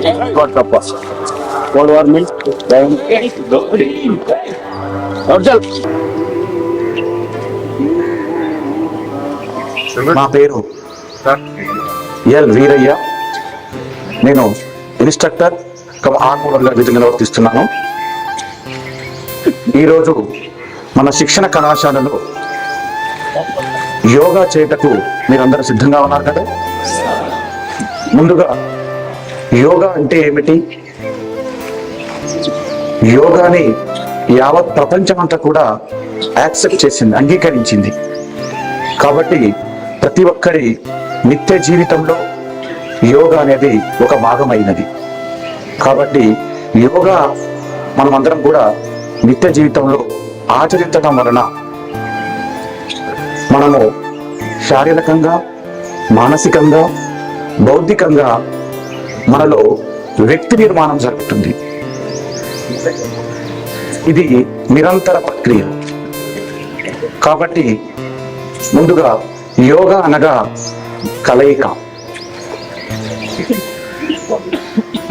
What the fuck? What war means? నా పేరు L Veeraiah. నేను ఇన్స్ట్రక్టర్ ఆర్మూలర్గా విధులు నిర్వర్తిస్తున్నాను. ఈరోజు మన శిక్షణ కళాశాలలో యోగా చేయటకు మీరందరూ సిద్ధంగా ఉన్నారు కదా. ముందుగా యోగా అంటే ఏమిటి? యోగాని యావత్ ప్రపంచం అంతా కూడా యాక్సెప్ట్ చేసింది, అంగీకరించింది. కాబట్టి ప్రతి ఒక్కరి నిత్య జీవితంలో యోగా అనేది ఒక భాగమైనది. కాబట్టి యోగా మనమందరం కూడా నిత్య జీవితంలో ఆచరించడం వలన మనము శారీరకంగా, మానసికంగా, బౌద్ధికంగా మనలో వ్యక్తి నిర్మాణం జరుగుతుంది. ఇది నిరంతర ప్రక్రియ. కాబట్టి ముందుగా యోగా అనగా కలయిక.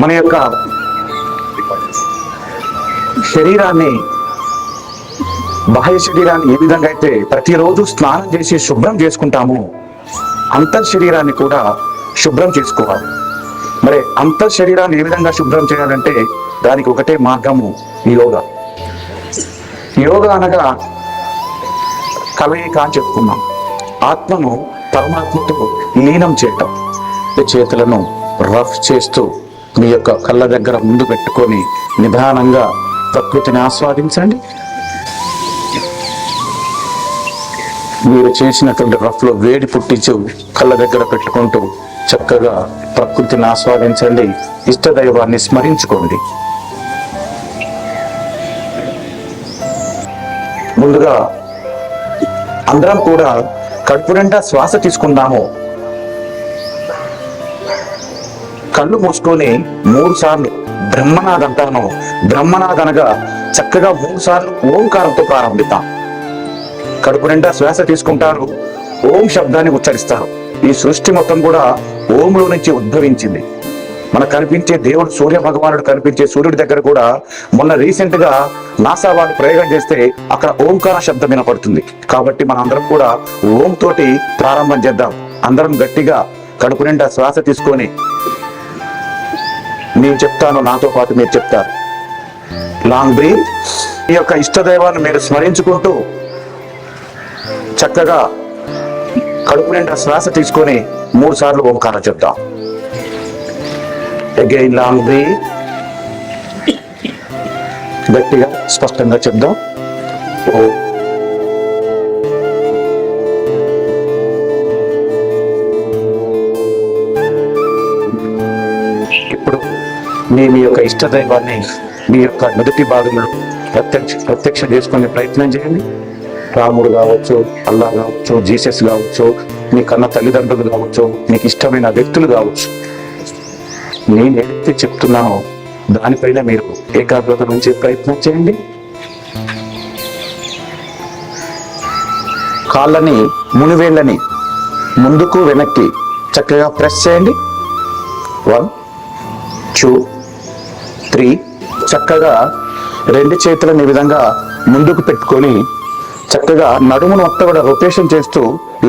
మన యొక్క శరీరాన్ని, బాహ్య శరీరాన్ని ఏ విధంగా అయితే ప్రతిరోజు స్నానం చేసి శుభ్రం చేసుకుంటామో అంతర్ శరీరాన్ని కూడా శుభ్రం చేసుకోవాలి. మరి అంతర్ శరీరాన్ని ఏ విధంగా శుభ్రం చేయాలంటే దానికి ఒకటే మార్గము యోగా. యోగా అనగా కలయిక అని చెప్పుకున్నాం. ఆత్మను పరమాత్మతో లీనం చేయటం. చేతులను రఫ్ చేస్తూ మీ యొక్క కళ్ళ దగ్గర ముందు పెట్టుకొని నిదానంగా ప్రకృతిని ఆస్వాదించండి. మీరు చేసినటువంటి రఫ్లో వేడి పుట్టించు కళ్ళ దగ్గర పెట్టుకుంటూ చక్కగా ప్రకృతిని ఆస్వాదించండి. ఇష్టదైవాన్ని స్మరించుకోండి. ముందుగా అందరం కూడా కడుపు నిండా శ్వాస తీసుకుందాము. కళ్ళు మూసుకొని 3 సార్లు బ్రహ్మనాథ్ అంటాను. బ్రహ్మనాథ్ అనగా చక్కగా 3 సార్లు ఓంకారంతో ప్రారంభిద్దాం. కడుపు నిండా శ్వాస తీసుకుంటారు, ఓం శబ్దాన్ని ఉచ్చరిస్తారు. ఈ సృష్టి మొత్తం కూడా ఓంలో నుంచి ఉద్భవించింది. మనకు కనిపించే దేవుడు సూర్య భగవానుడు కనిపించే సూర్యుడి దగ్గర కూడా మొన్న రీసెంట్ గా నాసా వాళ్ళు ప్రయోగం చేస్తే అక్కడ ఓంకార శబ్దం వినపడుతుంది. కాబట్టి మన అందరం కూడా ఓం తోటి ప్రారంభం చేద్దాం. అందరం గట్టిగా కడుపు నిండా శ్వాస తీసుకొని నేను చెప్తాను, నాతో పాటు మీరు చెప్తారు. Long breath. ఈ యొక్క ఇష్టదైవాన్ని మీరు స్మరించుకుంటూ చక్కగా కడుపు నిండా శ్వాస తీసుకొని 3 సార్లు ఓంకారం చెప్తాం. Again long breath. గట్టిగా స్పష్టంగా చెప్దాం. ఓ ఇప్పుడు మీ యొక్క ఇష్టదైవాన్ని మీ యొక్క మొదటి భాగంలో ప్రత్యక్షం చేసుకునే ప్రయత్నం చేయండి. రాముడు కావచ్చు, అల్లా కావచ్చు, జీసస్ కావచ్చు, మీ కన్న తల్లిదండ్రులు కావచ్చు, మీకు ఇష్టమైన వ్యక్తులు కావచ్చు. నేను ఏదైతే చెప్తున్నానో దానిపైన మీరు ఏకాగ్రత నుంచి ప్రయత్నం చేయండి. కాళ్ళని, మునివేళ్ళని ముందుకు వెనక్కి చక్కగా ప్రెస్ చేయండి. 1 2 3. చక్కగా 2 చేతులను ఈ విధంగా ముందుకు పెట్టుకొని చక్కగా నడుమును మొత్తం కూడా రొటేషన్ చేస్తూ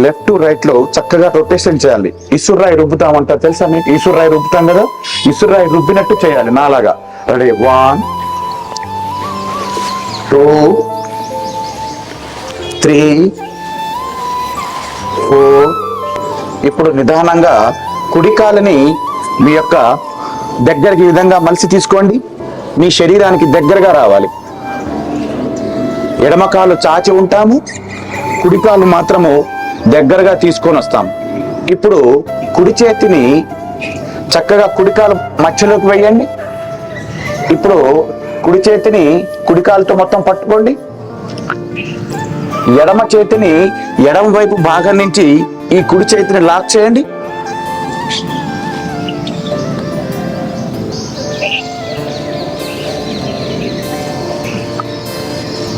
లెఫ్ట్ టు రైట్ లో చక్కగా రొటేషన్ చేయాలి. ఇసురాయి రుబ్బుతామంటారు తెలుసా మీకు? ఇసురాయి రుబ్బుతాం కదా, ఇసురాయి రుబ్బినట్టు చేయాలి నాలాగా. రెడీ? 1 2 3 4. ఇప్పుడు నిదానంగా కుడికాలని మీ యొక్క దగ్గరికి ఈ విధంగా మలిసి తీసుకోండి. మీ శరీరానికి దగ్గరగా రావాలి. ఎడమకాలు చాచి ఉంటాము, కుడికాలు మాత్రము దగ్గరగా తీసుకొని వస్తాం. ఇప్పుడు కుడి చేతిని చక్కగా కుడికాలు మధ్యలోకి వేయండి. ఇప్పుడు కుడి చేతిని కుడికాలతో మొత్తం పట్టుకోండి. ఎడమ చేతిని ఎడమ వైపు భాగం నుంచి ఈ కుడి చేతిని లాక్ చేయండి.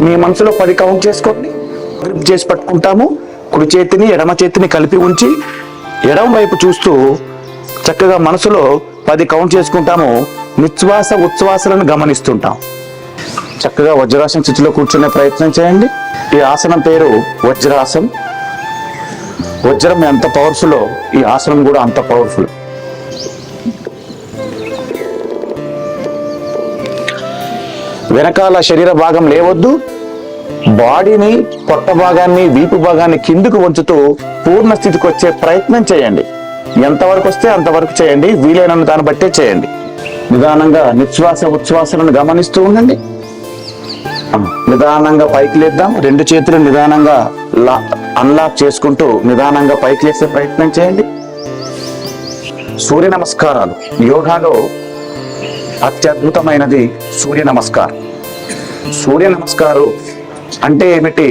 మీ మనసులో 10 కౌంట్ చేసుకోండి. గ్రిప్ చేసి పట్టుకుంటాము. కుడి చేతిని ఎడమ చేతిని కలిపి ఉంచి ఎడమ వైపు చూస్తూ చక్కగా మనసులో 10 కౌంట్ చేసుకుంటాము. నిశ్వాస ఉచ్ఛ్వాసాలను గమనిస్తుంటాం. చక్కగా వజ్రాసన స్థితిలో కూర్చునే ప్రయత్నం చేయండి. ఈ ఆసనం పేరు వజ్రాసనం. వజ్రం ఎంత పవర్ఫుల్, ఈ ఆసనం కూడా అంత పవర్ఫుల్. వెనకాల శరీర భాగం లేవద్దు. బాడీని, పొట్ట భాగాన్ని, వీపు భాగాన్ని కిందికి వంచుతూ పూర్ణ స్థితికి వచ్చే ప్రయత్నం చేయండి. ఎంతవరకు వస్తే అంతవరకు చేయండి. వీలైన దాన్ని బట్టే చేయండి. నిదానంగా నిశ్వాస ఉచ్ఛ్వాసాలను గమనిస్తూ ఉండండి. నిదానంగా పైకి లేద్దాం. 2 చేతులు నిదానంగా అన్లాక్ చేసుకుంటూ నిదానంగా పైకి లేసే ప్రయత్నం చేయండి. సూర్య నమస్కారాలు. యోగాలో అత్యద్భుతమైనది సూర్య నమస్కారం. సూర్య నమస్కారం అంటే ఏమిటి,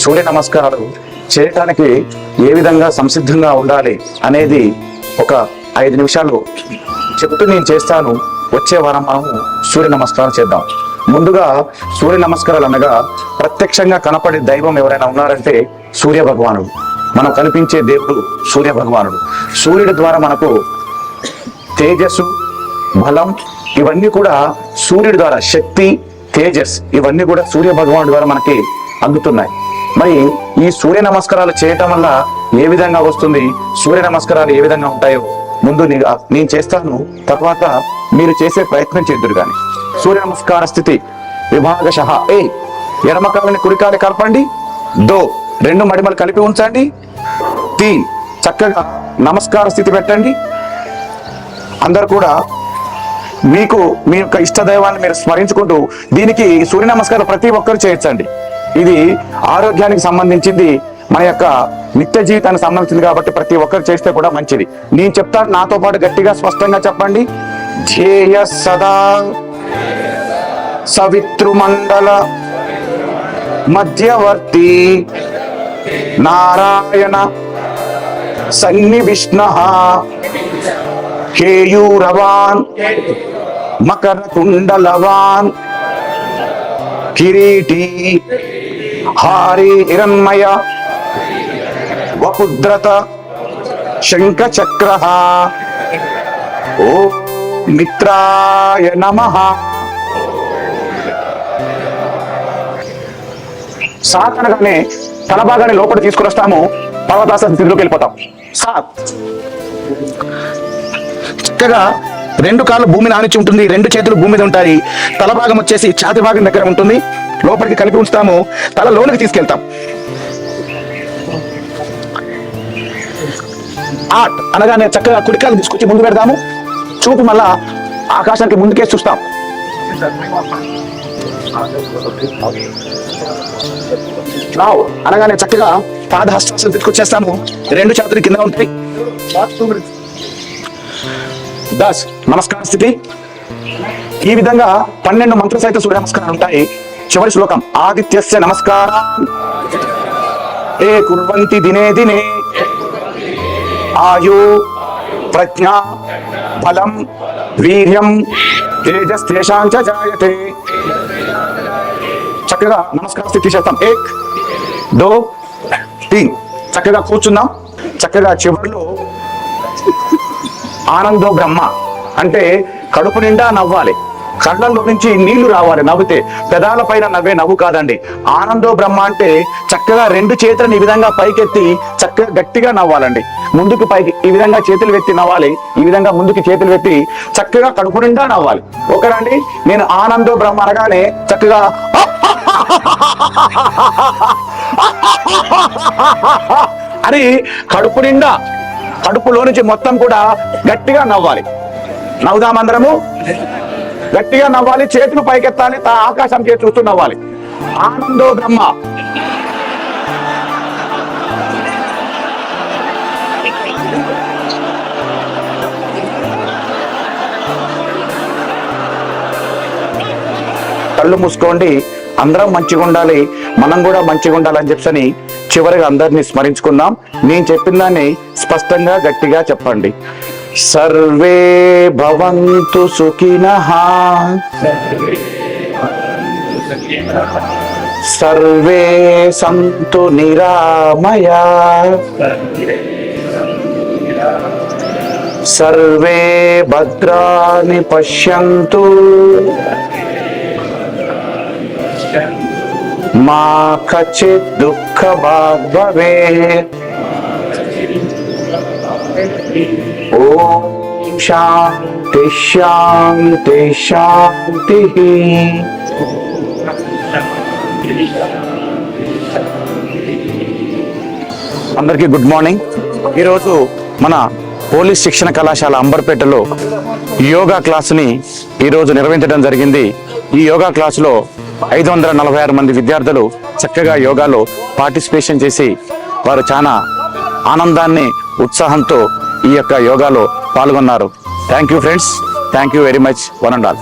సూర్య నమస్కారాలు చేయటానికి ఏ విధంగా సంసిద్ధంగా ఉండాలి అనేది ఒక 5 నిమిషాలు చెప్తూ నేను చేస్తాను. వచ్చే వారం మనం సూర్య నమస్కారం చేద్దాం. ముందుగా సూర్య నమస్కారాలు అనగా ప్రత్యక్షంగా కనపడే దైవం ఎవరైనా ఉన్నారంటే సూర్య భగవానుడు. మనం కనిపించే దేవుడు సూర్య భగవానుడు. సూర్యుడి ద్వారా మనకు తేజస్సు, బలం ఇవన్నీ కూడా సూర్యుడి ద్వారా, శక్తి, తేజస్ ఇవన్నీ కూడా సూర్య భగవానుడి ద్వారా మనకి అందుతున్నాయి. మరి ఈ సూర్య నమస్కారాలు చేయటం వల్ల ఏ విధంగా వస్తుంది, సూర్య నమస్కారాలు ఏ విధంగా ఉంటాయో ముందు నేను చేస్తాను, తర్వాత మీరు చేసే ప్రయత్నం చేద్దురు. కానీ సూర్య నమస్కార స్థితి విభాగశః. ఎడమ కాలని కుడి కాలి కలపండి. 2 మడిమలు కలిపి ఉంచండి. 3 చక్కగా నమస్కార స్థితి పెట్టండి. అందరు కూడా మీకు మీ యొక్క ఇష్ట దైవాన్ని మీరు స్మరించుకుంటూ దీనికి సూర్య నమస్కారం ప్రతి ఒక్కరు చేయొచ్చండి. ఇది ఆరోగ్యానికి సంబంధించింది, మన యొక్క నిత్య జీవితానికి సంబంధించింది కాబట్టి ప్రతి ఒక్కరు చేస్తే కూడా మంచిది. నేను చెప్తాను, నాతో పాటు గట్టిగా స్పష్టంగా చెప్పండి. ధ్యేయ సదా సవితృమండల మధ్యవర్తి నారాయణ సన్నివిష్ణః కేయూరవాన్ మకర కుండలవాన్ కిరీటి హారి హిరణ్మయ వపుద్రత శంఖ చక్ర. ఓ మిత్రాయ నమః. సాత్ అనగానే తల భాగాన్ని లోపల తీసుకుని వస్తాము. పర్వతాసన స్థితిలోకి వెళ్ళిపోతాం. సాత్. చక్కగా 2 కాళ్ళు భూమిని ఆనించి ఉంటుంది. 2 చేతులు భూమి మీద ఉంటాయి. తల భాగం వచ్చేసి ఛాతి భాగం దగ్గర ఉంటుంది. లోపలికి కలిపి ఉంచుతాము. తల లోనికి తీసుకెళ్తాం. 8 అనగానే చక్కగా కుడికాలు తీసుకొచ్చి ముందు పెడదాము. చూపు మళ్ళా ఆకాశానికి ముందుకే చూస్తాం. 9 అనగానే చక్కగా పాదహస్తాలు తీసుకొచ్చేస్తాము. 2 చేతులు కింద ఉంటాయి. 10 నమస్కార స్థితి. ఈ విధంగా 12 మంత్ర సహిత సూర్య నమస్కారాలు ఉంటాయి. చివరి శ్లోకం ఆదిత్యస్య నమస్కారం ఏ కుర్వంతి దినే దినే ఆయు ప్రజ్ఞా బలం వీర్యం తేజస్తేషాం చ జాయతే. చక్కగా నమస్కార స్థితి చేస్తాం. 1 2 3 చక్కగా కూర్చున్నాం. చక్కగా చివరిలో ఆనందో బ్రహ్మ అంటే కడుపు నిండా నవ్వాలి, కళ్ళల్లో నుంచి నీళ్లు రావాలి. నవ్వితే పెదాల పైన నవ్వే నవ్వు కాదండి. ఆనందో బ్రహ్మ అంటే చక్కగా 2 చేతులను ఈ విధంగా పైకెత్తి చక్కగా గట్టిగా నవ్వాలండి. ముందుకు పైకి ఈ విధంగా చేతులు ఎత్తి నవ్వాలి. ఈ విధంగా ముందుకు చేతులు ఎత్తి చక్కగా కడుపు నిండా నవ్వాలి. ఓకేనండి. నేను ఆనందో బ్రహ్మ అనగానే చక్కగా అని కడుపు నిండా, కడుపులో నుంచి మొత్తం కూడా గట్టిగా నవ్వాలి. నవ్వుదామందరము. గట్టిగా నవ్వాలి. చేతులు పైకెత్తాలి. ఆకాశం చేసి చూస్తూ నవ్వాలి. ఆనందో బ్రహ్మ. కళ్ళు మూసుకోండి. అందరం మంచిగా ఉండాలి, మనం కూడా మంచిగా ఉండాలని చెప్పని చివరిగా అందరినీ స్మరించుకుందాం. నేను చెప్పిన దాన్ని స్పష్టంగా గట్టిగా చెప్పండి. సర్వే భవంతు సుఖినః సర్వే సంతు నిరామయా సర్వే భద్రాని పశ్యంతు మా కచిత్ దుఃఖభాగ్ భవేత్. ఓం శాంతి శాంతి శాంతి. అందరికీ గుడ్ మార్నింగ్. ఈరోజు మన పోలీస్ శిక్షణ కళాశాల అంబర్పేటలో యోగా క్లాసుని ఈరోజు నిర్వహించడం జరిగింది. ఈ యోగా క్లాసులో 546 మంది విద్యార్థులు చక్కగా యోగాలో పార్టిసిపేషన్ చేసి వారు చాలా ఆనందాన్ని ఉత్సాహంతో ఈ యొక్క యోగాలో పాల్గొన్నారు. Thank you friends. Thank you very much one and all.